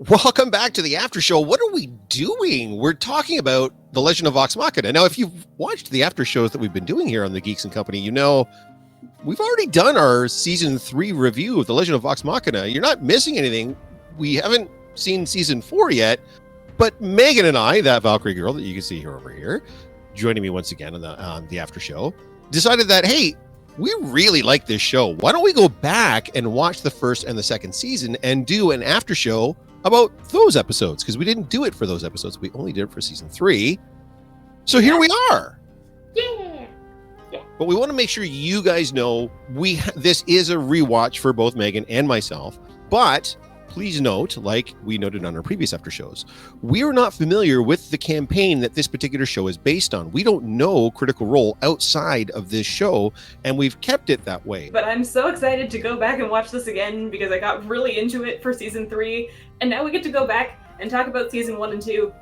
Welcome back to the after show. What are we doing? We're talking about the Legend of Vox Machina. Now, if you've watched the after shows that we've been doing here on the Geeks and Company, you know we've already done our season 3 review of the Legend of Vox Machina. You're not missing anything. We haven't seen season 4 yet, but Megan and I, that Valkyrie girl that you can see here over here, joining me once again on the after show, decided that, hey, we really like this show. Why don't we go back and watch the first and the second season and do an after show about those episodes? Because we didn't do it for those episodes. We only did it for season 3. So here we are. Yeah. But we want to make sure you guys know this is a rewatch for both Megan and myself. But please note, like we noted on our previous after shows, we are not familiar with the campaign that this particular show is based on. We don't know Critical Role outside of this show, and we've kept it that way. But I'm so excited to go back and watch this again because I got really into it for season 3, and now we get to go back and talk about season 1 and 2.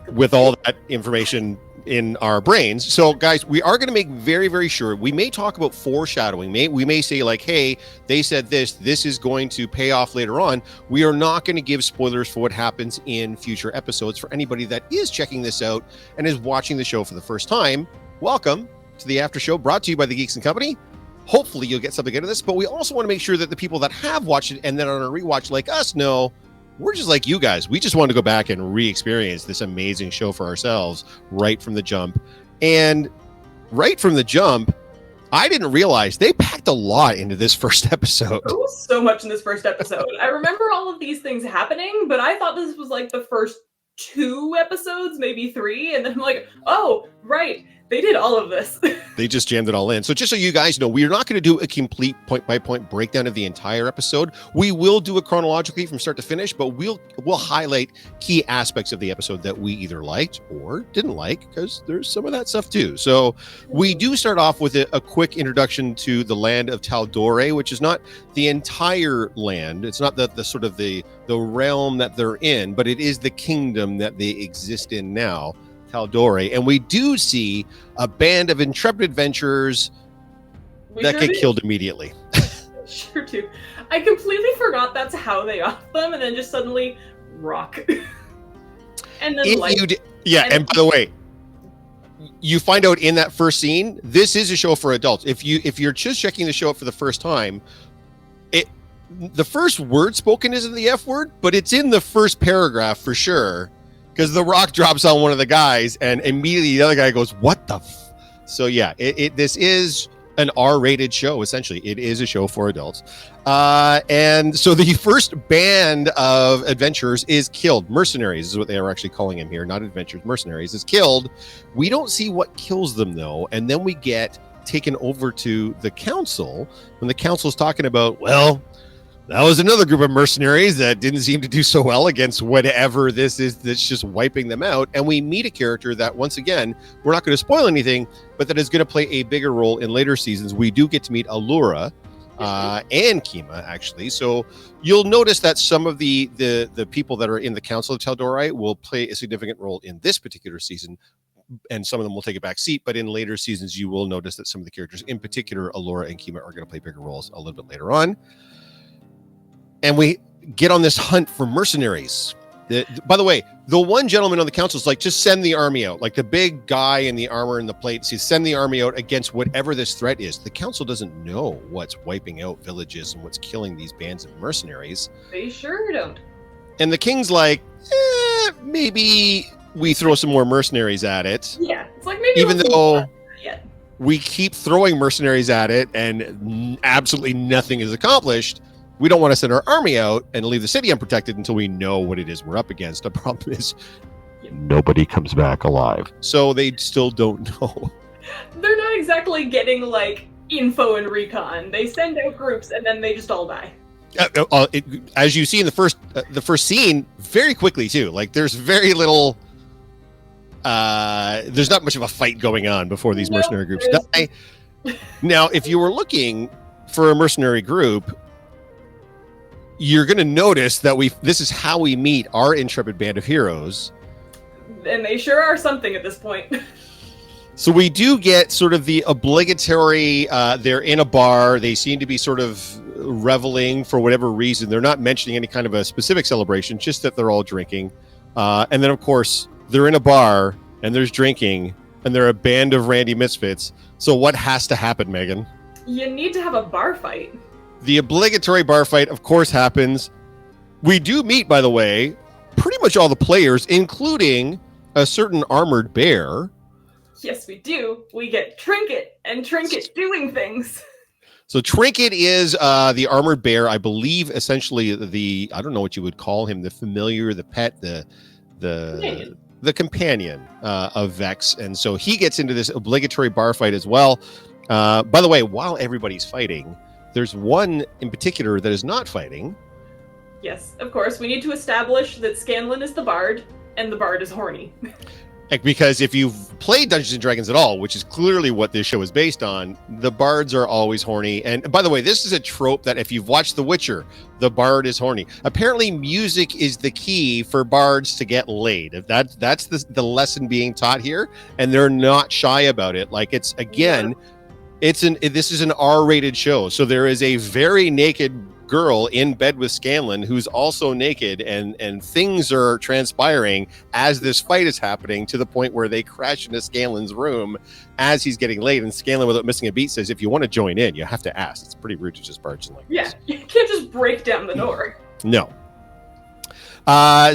With all that information in our brains. So guys, we are going to make very, very sure. We may talk about foreshadowing. We may say like, hey, they said this is going to pay off later on. We are not going to give spoilers for what happens in future episodes for anybody that is checking this out and is watching the show for the first time. Welcome to the after show brought to you by the Geeks and Company. Hopefully you'll get something out of this, but we also want to make sure that the people that have watched it and then on a rewatch like us know we're just like you guys. We just want to go back and re-experience this amazing show for ourselves right from the jump. And right from the jump, I didn't realize they packed a lot into this first episode. There was so much in this first episode. I remember all of these things happening, but I thought this was like the first 2 episodes, maybe 3. And then I'm like, oh, right. They did all of this. They just jammed it all in. So just so you guys know, we're not going to do a complete point-by-point breakdown of the entire episode. We will do it chronologically from start to finish, but we'll highlight key aspects of the episode that we either liked or didn't like, because there's some of that stuff too. So we do start off with a quick introduction to the land of Tal'Dorei, which is not the entire land. It's not the sort of the realm that they're in, but it is the kingdom that they exist in now. Tal'Dorei, and we do see a band of intrepid adventurers that get killed immediately. Sure do. I completely forgot that's how they off them, and then just suddenly rock. And then and by the way, you find out in that first scene, this is a show for adults. If you're just checking the show out for the first time, the first word spoken isn't the F word, but it's in the first paragraph for sure. Because the rock drops on one of the guys, and immediately the other guy goes, "What the?" So yeah, this is an R-rated show. Essentially, it is a show for adults. And so the first band of adventurers is killed. Mercenaries is what they are actually calling him here, not adventurers. Mercenaries is killed. We don't see what kills them though, and then we get taken over to the council when the council's talking about, well, that was another group of mercenaries that didn't seem to do so well against whatever this is that's just wiping them out. And we meet a character that, once again, we're not going to spoil anything, but that is going to play a bigger role in later seasons. We do get to meet Allura and Kima, actually. So you'll notice that some of the people that are in the Council of Tal'Dorei will play a significant role in this particular season, and some of them will take a back seat. But in later seasons, you will notice that some of the characters, in particular Allura and Kima, are going to play bigger roles a little bit later on. And we get on this hunt for mercenaries. By the way, the one gentleman on the council is like, just send the army out. Like the big guy in the armor and the plate says, send the army out against whatever this threat is. The council doesn't know what's wiping out villages and what's killing these bands of mercenaries. They sure don't. And the king's like, maybe we throw some more mercenaries at it. Yeah, it's like maybe even though we keep throwing mercenaries at it and absolutely nothing is accomplished. We don't want to send our army out and leave the city unprotected until we know what it is we're up against. The problem is nobody comes back alive. So they still don't know. They're not exactly getting like info and recon. They send out groups and then they just all die. As you see in the first scene, very quickly too. Like there's very little. There's not much of a fight going on before these mercenary groups die. Now, if you were looking for a mercenary group, you're going to notice that this is how we meet our intrepid band of heroes. And they sure are something at this point. So we do get sort of the obligatory, they're in a bar. They seem to be sort of reveling for whatever reason. They're not mentioning any kind of a specific celebration, just that they're all drinking. And then, of course, they're in a bar and there's drinking and they're a band of Randy Misfits. So what has to happen, Megan? You need to have a bar fight. The obligatory bar fight, of course, happens. We do meet, by the way, pretty much all the players, including a certain armored bear. Yes, we do. We get Trinket, and Trinket doing things. So Trinket is the armored bear, I believe, essentially I don't know what you would call him, the familiar, the pet, the companion of Vex. And so he gets into this obligatory bar fight as well. By the way, while everybody's fighting, there's one in particular that is not fighting. Yes, of course. We need to establish that Scanlan is the bard, and the bard is horny. Because if you've played Dungeons & Dragons at all, which is clearly what this show is based on, the bards are always horny. And by the way, this is a trope that if you've watched The Witcher, the bard is horny. Apparently, music is the key for bards to get laid. That's the lesson being taught here, and they're not shy about it. Like, it's, again, this is an R-rated show. So there is a very naked girl in bed with Scanlan who's also naked, and things are transpiring as this fight is happening, to the point where they crash into Scanlan's room as he's getting laid, and Scanlan, without missing a beat, says, if you want to join in, you have to ask. It's pretty rude to just barge in like this. Yeah, you can't just break down the door. No.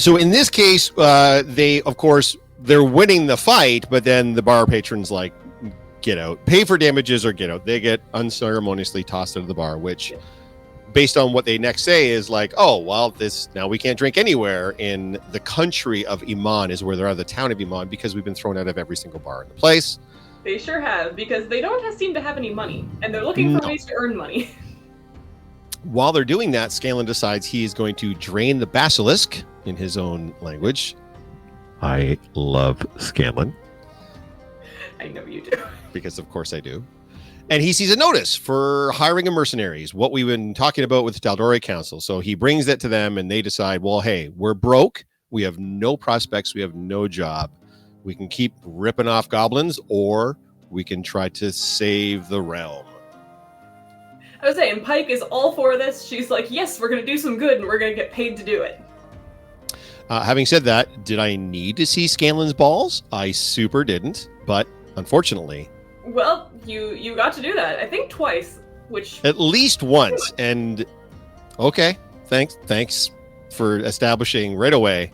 So in this case, they, of course, they're winning the fight, but then the bar patron's like, get out, pay for damages or get out. They get unceremoniously tossed out of the bar, which, based on what they next say, is like, oh, well, now we can't drink anywhere in the country of Iman, is where they're at, the town of Iman, because we've been thrown out of every single bar in the place. They sure have, because they don't seem to have any money, and they're looking for ways to earn money. While they're doing that, Scanlan decides he is going to drain the basilisk in his own language. I love Scanlan. I know you do. Because of course I do. And he sees a notice for hiring a mercenaries, what we've been talking about with the Tal'Dorei Council. So he brings that to them, and they decide, well, hey, we're broke. We have no prospects. We have no job. We can keep ripping off goblins, or we can try to save the realm. I was saying, Pike is all for this. She's like, yes, we're going to do some good, and we're going to get paid to do it. Having said that, did I need to see Scanlan's balls? I super didn't, but unfortunately... Well, you got to do that. I think twice, which... At least once, and... Okay, thanks for establishing right away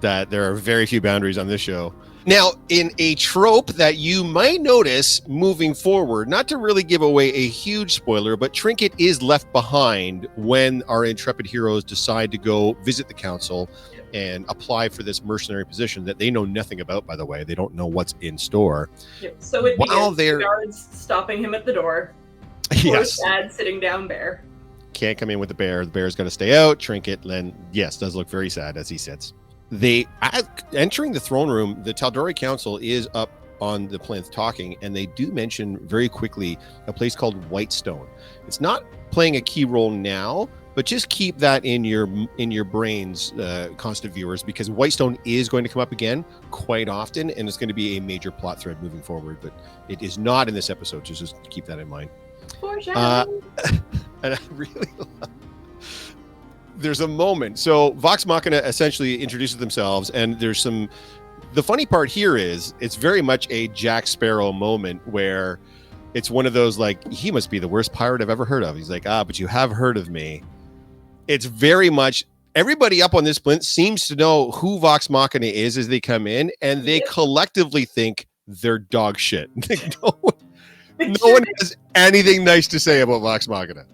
that there are very few boundaries on this show. Now, in a trope that you might notice moving forward, not to really give away a huge spoiler, but Trinket is left behind when our intrepid heroes decide to go visit the council and apply for this mercenary position that they know nothing about, by the way. They don't know what's in store. Yep. So it begins with the guards stopping him at the door. Yes. Poor sad sitting down bear. Can't come in with the bear. The bear's got to stay out. Trinket then, yes, does look very sad as he sits. Entering the throne room, the Tal'Dorei Council is up on the plinth talking, and they do mention very quickly a place called Whitestone. It's not playing a key role now, but just keep that in your brains, constant viewers, because Whitestone is going to come up again quite often, and it's going to be a major plot thread moving forward. But it is not in this episode. Just keep that in mind. And I really love. There's a moment. So Vox Machina essentially introduces themselves, and there's some. The funny part here is it's very much a Jack Sparrow moment where it's one of those like, he must be the worst pirate I've ever heard of. He's like, but you have heard of me. It's very much everybody up on this plinth seems to know who Vox Machina is as they come in, and they collectively think they're dog shit. no one has anything nice to say about Vox Machina.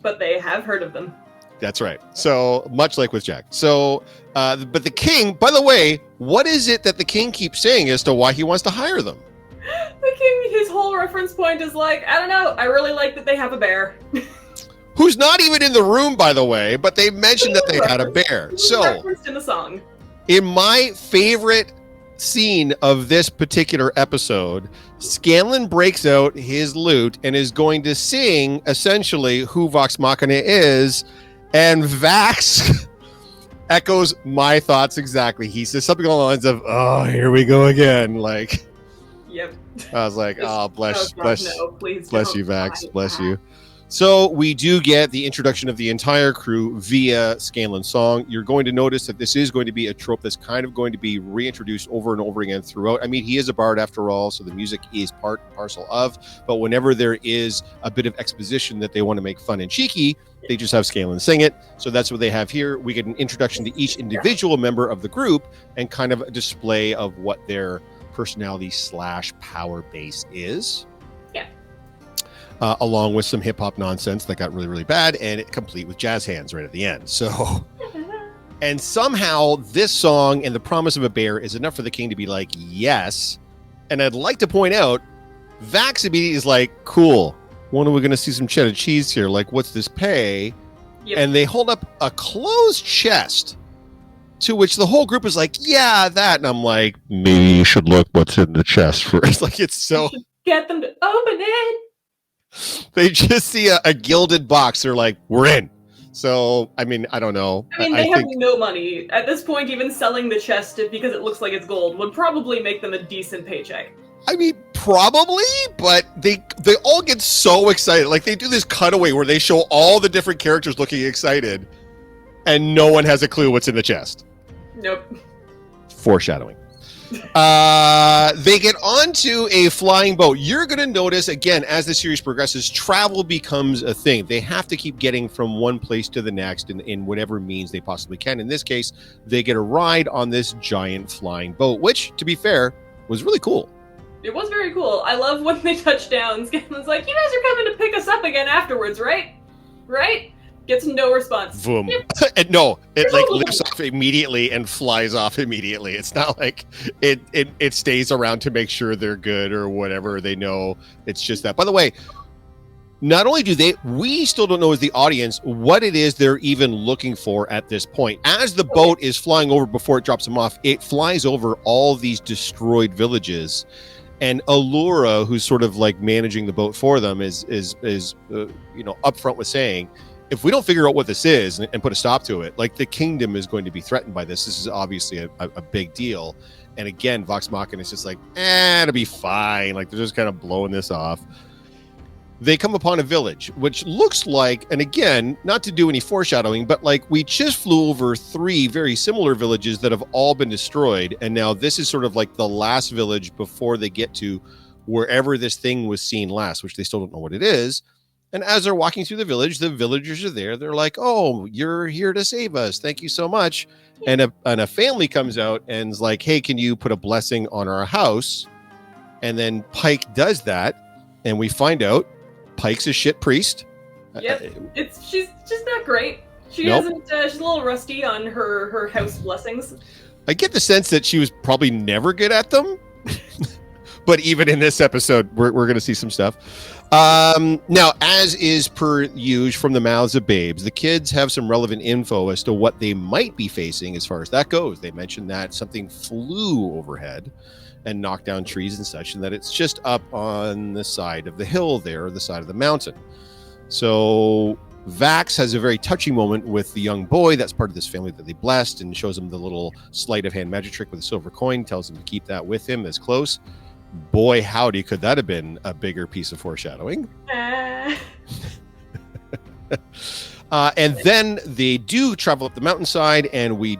But they have heard of them. That's right. So much like with Jack. So, but the king, by the way, what is it that the king keeps saying as to why he wants to hire them? The king, his whole reference point is like, I don't know. I really like that they have a bear. Who's not even in the room, by the way, but they mentioned that they had a bear. So, referenced in the song. In my favorite scene of this particular episode, Scanlan breaks out his lute and is going to sing essentially who Vox Machina is, and Vax echoes my thoughts exactly. He says something along the lines of, "Oh, here we go again." Like, yep. I was like, "Oh, bless you, Vax, bless you." So we do get the introduction of the entire crew via Scanlan's song. You're going to notice that this is going to be a trope that's kind of going to be reintroduced over and over again throughout. I mean, he is a bard after all, so the music is part and parcel of. But whenever there is a bit of exposition that they want to make fun and cheeky, they just have Scanlan sing it. So that's what they have here. We get an introduction to each individual member of the group and kind of a display of what their personality / power base is. Along with some hip-hop nonsense that got really, really bad, and it complete with jazz hands right at the end. So, and somehow this song and the promise of a bear is enough for the king to be like, yes. And I'd like to point out, Vax immediately is like, cool. When are we going to see some cheddar cheese here? Like, what's this pay? Yep. And they hold up a closed chest, to which the whole group is like, yeah, that. And I'm like, maybe you should look what's in the chest first. Like, it's so... Get them to open it. They just see a gilded box. They're like, we're in. So, I mean, I don't know. I mean, they have no money. At this point, even selling the chest because it looks like it's gold would probably make them a decent paycheck. I mean, probably, but they all get so excited. Like, they do this cutaway where they show all the different characters looking excited, and no one has a clue what's in the chest. Nope. Foreshadowing. They get onto a flying boat. You're going to notice, again, as the series progresses, travel becomes a thing. They have to keep getting from one place to the next in whatever means they possibly can. In this case, they get a ride on this giant flying boat, which, to be fair, was really cool. It was very cool. I love when they touch down. Scanlan's like, you guys are coming to pick us up again afterwards, right? Right? Gets no response. Boom. And no, it like lifts off immediately and flies off immediately. It's not like it stays around to make sure they're good or whatever. They know it's just that. By the way, not only we still don't know as the audience what it is they're even looking for at this point. As the boat is flying over before it drops them off, it flies over all these destroyed villages. And Allura, who's sort of like managing the boat for them, is upfront with saying, if we don't figure out what this is and put a stop to it, like the kingdom is going to be threatened by this. This is obviously a big deal. And again, Vox Machina is just like, it'll be fine. Like they're just kind of blowing this off. They come upon a village, which looks like, and again, not to do any foreshadowing, but like we just flew over 3 very similar villages that have all been destroyed. And now this is sort of like the last village before they get to wherever this thing was seen last, which they still don't know what it is. And as they're walking through the villagers are there. They're like, oh, you're here to save us. Thank you so much. And a family comes out and is like, hey, can you put a blessing on our house? And then Pike does that. And we find out Pike's a shit priest. Yep. She's just not great. She's a little rusty on her house blessings. I get the sense that she was probably never good at them. But even in this episode, we're going to see some stuff. Now, as is per usual from the mouths of babes, the kids have some relevant info as to what they might be facing as far as that goes. They mentioned that something flew overhead and knocked down trees and such, and that it's just up on the side of the hill there, or the side of the mountain. So Vax has a very touching moment with the young boy that's part of this family that they blessed, and shows him the little sleight of hand magic trick with a silver coin, tells him to keep that with him as close. Boy, howdy, could that have been a bigger piece of foreshadowing. And then they do travel up the mountainside, and we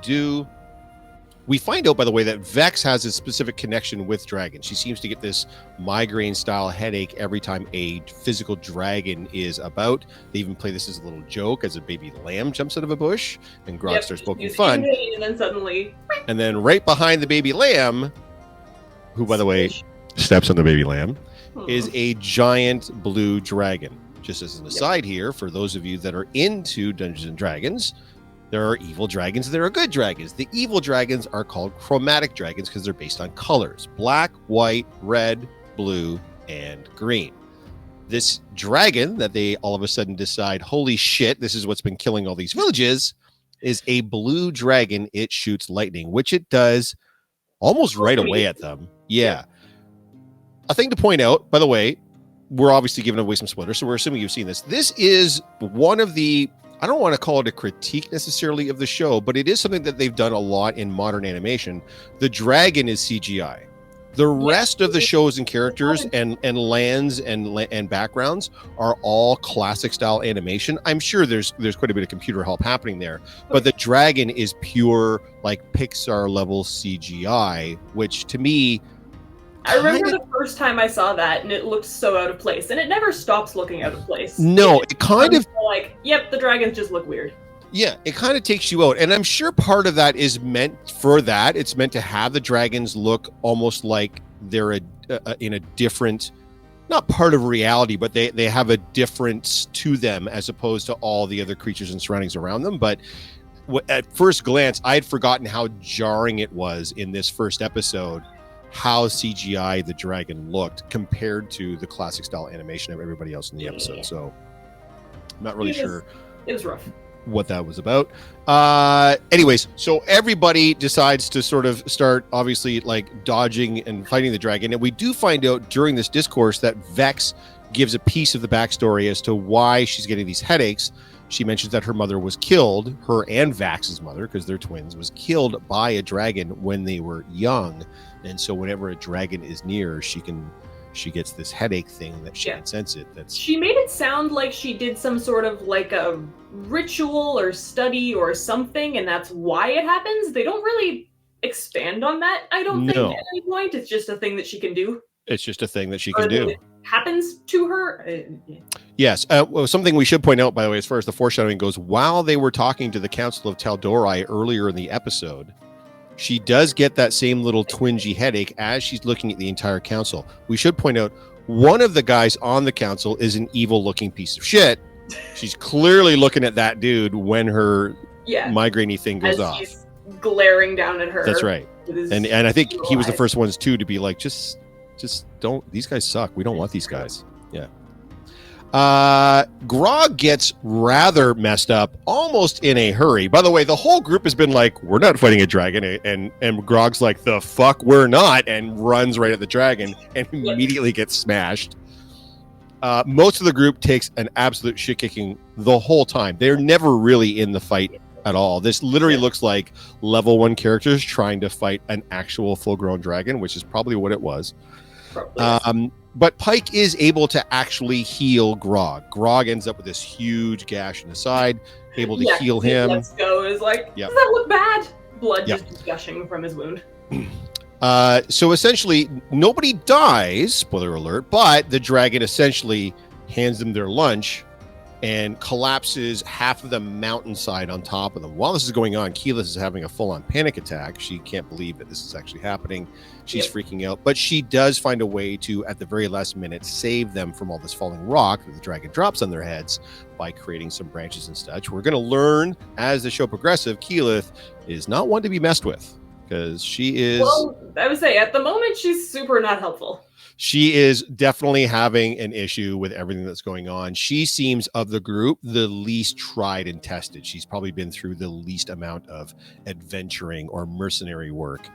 find out, by the way, that Vex has a specific connection with dragons. She seems to get this migraine-style headache every time a physical dragon is about. They even play this as a little joke as a baby lamb jumps out of a bush, and Grog starts poking fun. And then suddenly... And then right behind the baby lamb, who, by the way, steps on the baby lamb, is a giant blue dragon. Just as an aside here, for those of you that are into Dungeons and Dragons, there are evil dragons and there are good dragons. The evil dragons are called chromatic dragons because they're based on colors: black, white, red, blue, and green. This dragon that they all of a sudden decide, holy shit, this is what's been killing all these villages, is a blue dragon. It shoots lightning, which it does almost right away at them. Yeah. A thing to point out, by the way, we're obviously giving away some spoilers, so we're assuming you've seen this. This is one of the, I don't want to call it a critique necessarily of the show, but it is something that they've done a lot in modern animation. The dragon is CGI. The rest of the shows and characters and lands and backgrounds are all classic style animation. I'm sure there's quite a bit of computer help happening there, but the dragon is pure like Pixar level CGI, which to me, I remember the first time I saw that, and it looked so out of place, and it never stops looking out of place. No, it kind of like, yep, the dragons just look weird. Yeah, it kind of takes you out. And I'm sure part of that is meant for that. It's meant to have the dragons look almost like they're in a different, not part of reality, but they have a difference to them as opposed to all the other creatures and surroundings around them. But at first glance, I had forgotten how jarring it was in this first episode, how CGI the dragon looked compared to the classic style animation of everybody else in the episode. So I'm not really sure. It was rough. What that was about. Anyways, so everybody decides to sort of start obviously like dodging and fighting the dragon. And we do find out during this discourse that Vex gives a piece of the backstory as to why she's getting these headaches. She mentions that her mother was killed, her and Vax's mother, because they're twins, was killed by a dragon when they were young. And so whenever a dragon is near, she gets this headache thing that she can sense it. She made it sound like she did some sort of like a ritual or study or something, and that's why it happens. They don't really expand on that, I don't think, at any point. It's just a thing that she can do. It's just a thing that she can do. It happens to her. Yes. Well, something we should point out, by the way, as far as the foreshadowing goes, while they were talking to the Council of Tal'Dorei earlier in the episode, she does get that same little twingy headache as she's looking at the entire council. We should point out one of the guys on the council is an evil-looking piece of shit. She's clearly looking at that dude when her migraine-y thing goes off. He's glaring down at her. That's right. And I think he was the first ones too to be like, just don't. These guys suck. We don't want these guys. Yeah. Grog gets rather messed up almost in a hurry. By the way, the whole group has been like, we're not fighting a dragon, and Grog's like, the fuck we're not, and runs right at the dragon and immediately gets smashed. Most of the group takes an absolute shit kicking the whole time. They're never really in the fight at all. This literally looks like level 1 characters trying to fight an actual full-grown dragon, which is probably what it was. But Pike is able to actually heal Grog. Grog ends up with this huge gash in the side, able to heal him. Let's go. Is like, does that look bad? Blood just gushing from his wound. So essentially, nobody dies, spoiler alert, but the dragon essentially hands them their lunch and collapses half of the mountainside on top of them. While this is going on, Keyleth is having a full-on panic attack. She can't believe that this is actually happening. She's freaking out, but she does find a way to, at the very last minute, save them from all this falling rock that the dragon drops on their heads by creating some branches and such. We're going to learn as the show progresses, Keyleth is not one to be messed with, because she is... Well, I would say, at the moment, she's super not helpful. She is definitely having an issue with everything that's going on. She seems, of the group, the least tried and tested. She's probably been through the least amount of adventuring or mercenary work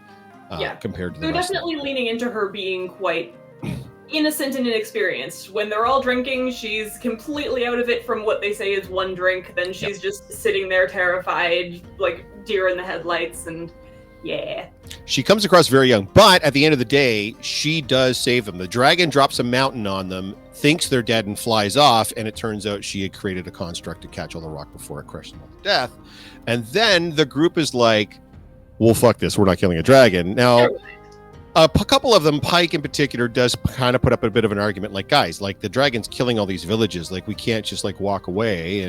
compared to the rest. They're definitely leaning into her being quite innocent and inexperienced. When they're all drinking, she's completely out of it from what they say is one drink. Then she's just sitting there terrified, like deer in the headlights, and she comes across very young, but at the end of the day, she does save them. The dragon drops a mountain on them, thinks they're dead, and flies off, and it turns out she had created a construct to catch all the rock before it crushed them all to death. And then the group is like, well, fuck this, we're not killing a dragon. Now, a couple of them, Pike in particular, does kind of put up a bit of an argument, like, guys, like, the dragon's killing all these villages, like, we can't just like walk away.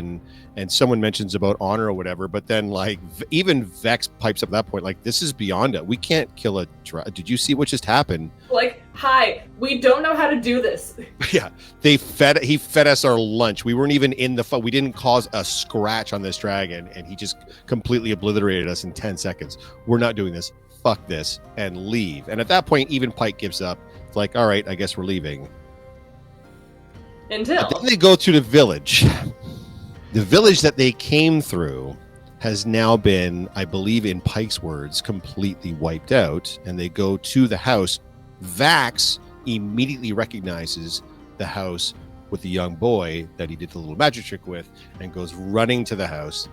And someone mentions about honor or whatever, but then like even Vex pipes up at that point, like, this is beyond it. We can't kill a dragon. Did you see what just happened? Like, hi, we don't know how to do this. Yeah, he fed us our lunch. We weren't even in the fight. We didn't cause a scratch on this dragon, and he just completely obliterated us in 10 seconds. We're not doing this. Fuck this, and leave. And at that point, even Pike gives up. It's like, all right, I guess we're leaving. Until then they go to the village. The village that they came through has now been, I believe in Pike's words, completely wiped out. And they go to the house. Vax immediately recognizes the house with the young boy that he did the little magic trick with, and goes running to the house.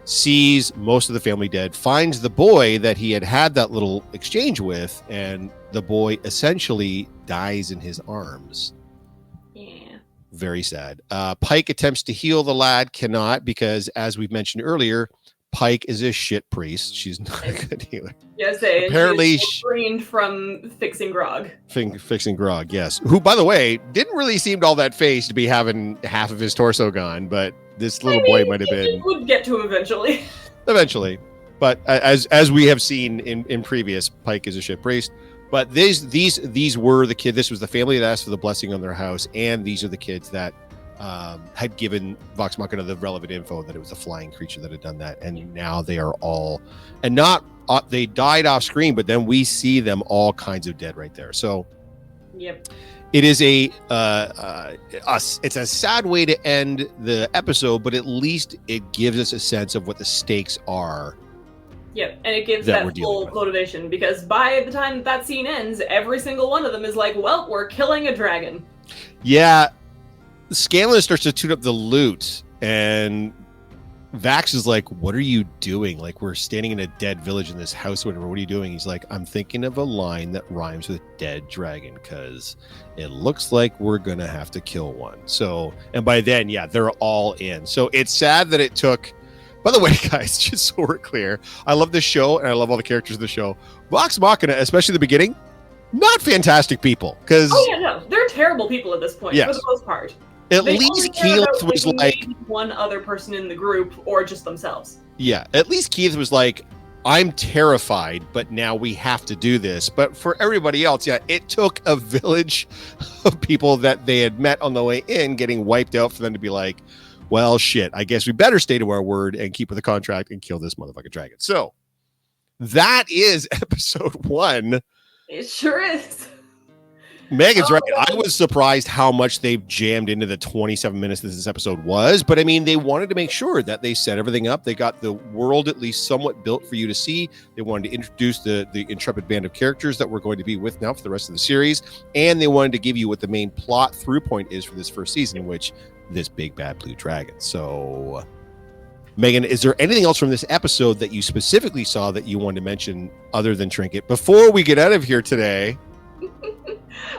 sees most of the family dead, finds the boy that he had that little exchange with, and the boy essentially dies in his arms. Yeah. Very sad. Pike attempts to heal the lad, cannot, because as we've mentioned earlier, Pike is a shit priest. She's not a good healer. Yes, apparently trained from fixing Grog. Fixing Grog, yes. Who, by the way, didn't really seem all that phased to be having half of his torso gone, but this little boy might have been. It would get to him eventually. Eventually, but as we have seen in previous, Pike is a shit priest. But these were the kids. This was the family that asked for the blessing on their house, and these are the kids that had given Vox Machina the relevant info that it was a flying creature that had done that, and now they are all, and not they died off screen, but then we see them all kinds of dead right there. So, yep, it is it's a sad way to end the episode, but at least it gives us a sense of what the stakes are. Yep, and it gives that full motivation, because by the time that scene ends, every single one of them is like, well, we're killing a dragon. Yeah. Scanlan starts to tune up the loot, and Vax is like, what are you doing? Like, we're standing in a dead village in this house, whatever. What are you doing? He's like, I'm thinking of a line that rhymes with dead dragon, because it looks like we're going to have to kill one. So, and by then, yeah, they're all in. So it's sad that it took, by the way, guys, just so we're clear, I love this show, and I love all the characters of the show. Vox Machina, especially the beginning, not fantastic people. Because they're terrible people at this point, for the most part. At least Keyleth was like one other person in the group, or just themselves. Yeah, at least Keyleth was like, I'm terrified, but now we have to do this. But for everybody else, yeah, it took a village of people that they had met on the way in getting wiped out for them to be like, well, shit, I guess we better stay to our word and keep with the contract and kill this motherfucking dragon. So that is episode 1. It sure is. Megan's right. I was surprised how much they've jammed into the 27 minutes that this episode was. But I mean, they wanted to make sure that they set everything up. They got the world at least somewhat built for you to see. They wanted to introduce the intrepid band of characters that we're going to be with now for the rest of the series. And they wanted to give you what the main plot through point is for this first season, which this big bad blue dragon. So, Megan, is there anything else from this episode that you specifically saw that you wanted to mention other than Trinket before we get out of here today?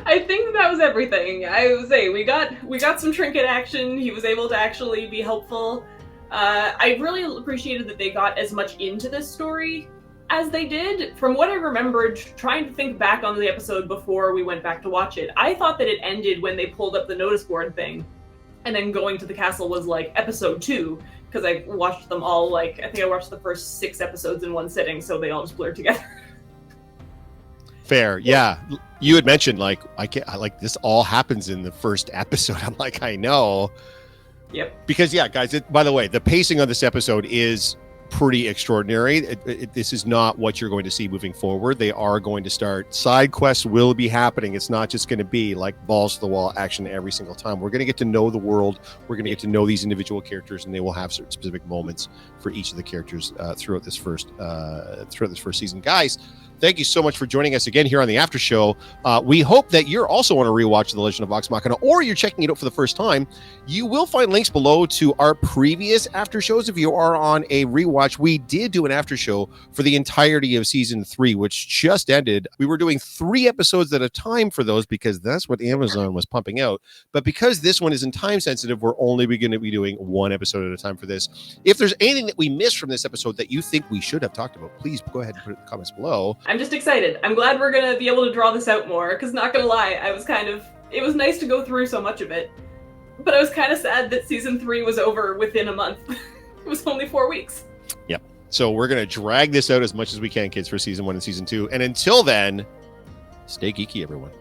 I think that was everything. I would say we got some Trinket action. He was able to actually be helpful. I really appreciated that they got as much into this story as they did. From what I remembered, trying to think back on the episode before we went back to watch it, I thought that it ended when they pulled up the notice board thing, and then going to the castle was like episode 2, because I watched them all, I think I watched the first 6 episodes in one sitting, so they all just blurred together. Fair, yeah. You had mentioned this all happens in the first episode. I'm like, I know. Yep. Because yeah, guys. By the way, the pacing of this episode is pretty extraordinary. This is not what you're going to see moving forward. They are going to start. Side quests will be happening. It's not just going to be like balls to the wall action every single time. We're going to get to know the world. We're going to get to know these individual characters, and they will have certain specific moments for each of the characters throughout this first season, guys. Thank you so much for joining us again here on the After Show. We hope that you're also on a rewatch of The Legend of Vox Machina, or you're checking it out for the first time. You will find links below to our previous After Shows. If you are on a rewatch, we did do an After Show for the entirety of Season 3, which just ended. We were doing 3 episodes at a time for those because that's what Amazon was pumping out. But because this one isn't time sensitive, we're only going to be doing 1 episode at a time for this. If there's anything that we missed from this episode that you think we should have talked about, please go ahead and put it in the comments below. I'm just excited. I'm glad we're going to be able to draw this out more, because not going to lie, it was nice to go through so much of it, but I was kind of sad that Season 3 was over within a month. It was only 4 weeks. Yep. So we're going to drag this out as much as we can, kids, for Season 1 and Season 2. And until then, stay geeky, everyone.